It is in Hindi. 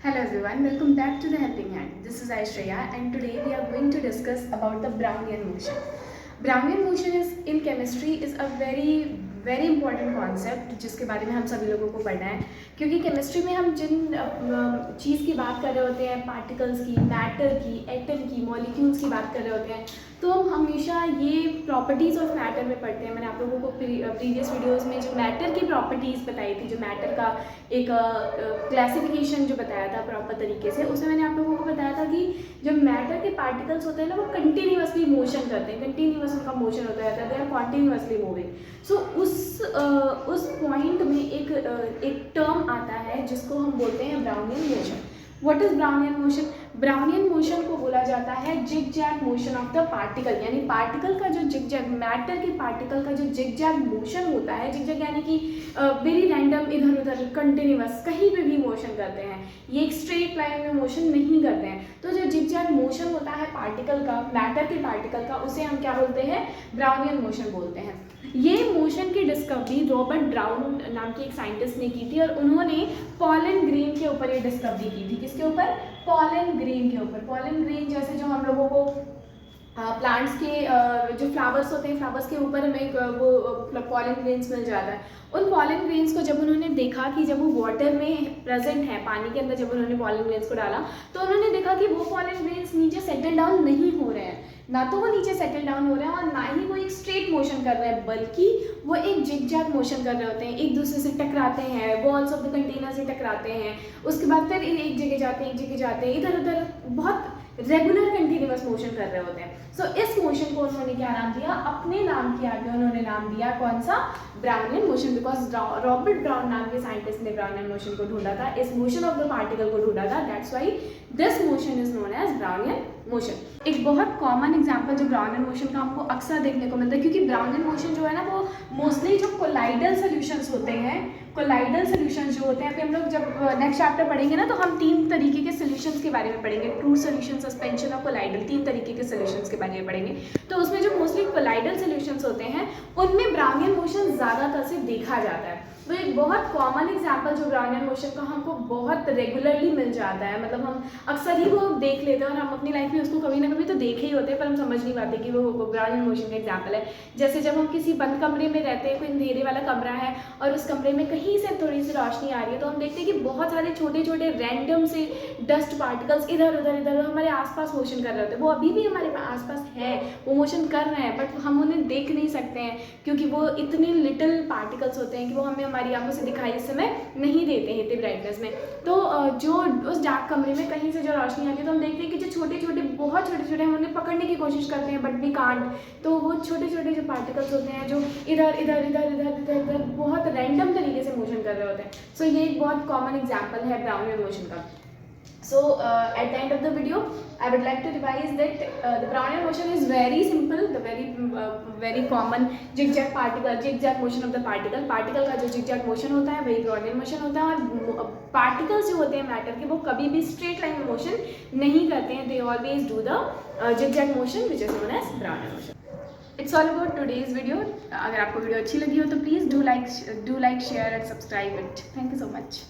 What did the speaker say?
Hello everyone, welcome back to the Helping Hand. This is Aishwarya and today we are going to discuss about the Brownian motion. Brownian motion is in chemistry is a very important concept जिसके बारे में हम सभी लोगों को पढ़ना है, क्योंकि केमिस्ट्री में हम जिन चीज़ की बात कर रहे होते हैं, पार्टिकल्स की, मैटर की, एटम की, मॉलिक्यूल्स की बात कर रहे होते हैं, तो हम हमेशा ये प्रॉपर्टीज़ ऑफ मैटर में पढ़ते हैं। मैंने आप लोगों को प्रीवियस वीडियोस में जो मैटर की प्रॉपर्टीज़ बताई थी, जो मैटर का एक क्लासिफिकेशन जो बताया था प्रॉपर तरीके से, उसमें मैंने आप लोगों को बताया था कि जो मैटर के पार्टिकल्स होते हैं ना, वो कंटिन्यूअसली मोशन करते हैं, कंटिन्यूअस उनका मोशन होता रहता है, दे आर कॉन्टिन्यूअसली मूविंग। सो उस पॉइंट में एक टर्म आता है जिसको हम बोलते हैं Brownian motion. What is Brownian motion? Brownian motion को बोला जाता है zigzag motion of the particle, यानी पार्टिकल का जो जिग-जैग, मैटर के पार्टिकल का जो जिग-जैग मोशन होता है, जिग-जैग यानी कि वेरी रैंडम, इधर उधर कंटिन्यूअस कहीं पे भी मोशन करते हैं, ये एक स्ट्रेट लाइन में मोशन नहीं करते हैं। तो जो जिग-जैग मोशन होता है पार्टिकल का, मैटर के पार्टिकल का, उसे हम क्या बोलते हैं? ब्राउनियन मोशन बोलते हैं। ये मोशन की डिस्कवरी रॉबर्ट ब्राउन नाम के एक साइंटिस्ट ने की थी और उन्होंने पॉलन ग्रेन के ऊपर ये डिस्कवरी की थी। किसके ऊपर? पॉलन ग्रेन के ऊपर। पॉलन ग्रेन जैसे जो हम लोगों को प्लांट्स के जो फ्लावर्स होते हैं, फ्लावर्स के ऊपर हमें वो पॉलन ग्रेन्स मिल जाता है। उन पॉलन ग्रेन्स को जब उन्होंने देखा कि जब वो वाटर में प्रेजेंट है, पानी के अंदर जब उन्होंने पॉलन ग्रेन्स को डाला, तो उन्होंने देखा कि वो पॉलन ग्रेन्स नीचे सेटल डाउन नहीं हो रहे हैं, ना तो वो नीचे सेटल डाउन हो रहे हैं और ना ही वो एक स्ट्रेट मोशन कर रहे हैं, बल्कि वो एक जिग-जैग मोशन कर रहे होते हैं, एक दूसरे से टकराते हैं, वॉल्स ऑफ द कंटेनर से टकराते हैं, उसके बाद फिर एक जगह जाते हैं, एक जगह जाते हैं, इधर उधर बहुत रेगुलर कंटिन्यूअस मोशन कर रहे होते हैं। सो इस मोशन को उन्होंने क्या नाम दिया? अपने नाम के आगे उन्होंने नाम दिया कौन सा? Brownian motion, because Robert brown नाम के साइंटिस्ट ने ब्राउनियन मोशन को ढूंढा था, इस मोशन ऑफ द पार्टिकल को ढूंढा था। That's why this motion is known as Brownian motion. एक बहुत कॉमन एग्जांपल जो ब्राउनियन मोशन का हमको अक्सर देखने को मिलता है, क्योंकि ब्राउनियन मोशन जो है ना, वो मोस्टली जो कोलाइडल सोल्यूशंस होते हैं, कोलाइडल सोल्यूशंस जो होते हैं, अभी हम लोग जब नेक्स्ट चैप्टर पढ़ेंगे ना, तो हम 3 तरीके के सोल्यूशंस के बारे में पढ़ेंगे, ट्रू सोल्यूशन, सस्पेंशन और कोलाइडल, 3 तरीके के सोल्यूशंस के बारे में पढ़ेंगे। तो उसमें जो मोस्टली कोलाइडल सोल्यूशंस होते हैं, उनमें ब्राउनियन मोशन ज़्यादातर से देखा जाता है। तो एक बहुत कॉमन एग्जांपल जो ब्राउनियन मोशन का हमको बहुत रेगुलरली मिल जाता है, मतलब हम अक्सर ही वो देख लेते हैं और हम अपनी लाइफ में उसको कभी ना कभी तो देखे ही होते हैं, पर हम समझ नहीं पाते कि वो ब्राउनियन मोशन का एग्जांपल है। जैसे जब हम किसी बंद कमरे में रहते हैं, कोई अंधेरे वाला कमरा है और उस कमरे में कहीं से थोड़ी सी रोशनी आ रही है, तो हम देखते हैं कि बहुत सारे छोटे छोटे रैंडम से डस्ट पार्टिकल्स इधर उधर हमारे आसपास मोशन कर रहे होते हैं। वो अभी भी हमारे आसपास है, वो मोशन कर रहे हैं, बट हम उन्हें देख नहीं सकते हैं, क्योंकि वो इतने लिटिल पार्टिकल्स होते हैं कि वो हमें हमारी आंखों से दिखाई इस समय नहीं देते हैं इतनी ब्राइटनेस में। तो जो उस डार्क कमरे में कहीं से जो रोशनी आती है, तो हम देखते हैं कि जो छोटे छोटे, बहुत छोटे छोटे, हम उन्हें पकड़ने की कोशिश करते हैं, बट वी कांट। तो वो छोटे छोटे जो पार्टिकल्स होते हैं, जो इधर इधर इधर इधर इधर इधर बहुत रैंडम तरीके से मोशन कर रहे होते हैं। सो ये एक बहुत कॉमन एग्जाम्पल है ब्राउनियन मोशन का। So at the end of the video, I would like to revise that the Brownian motion is very simple, the very common zigzag motion of the particle का जो zigzag motion होता है वही Brownian motion होता है। और particles जो होते हैं मैटर के, वो कभी भी straight line में motion नहीं करते हैं, they always do the zigzag motion which is known as Brownian motion. It's all about today's video. अगर आपको वीडियो अच्छी लगी हो तो please do like, share and subscribe it. Thank you so much.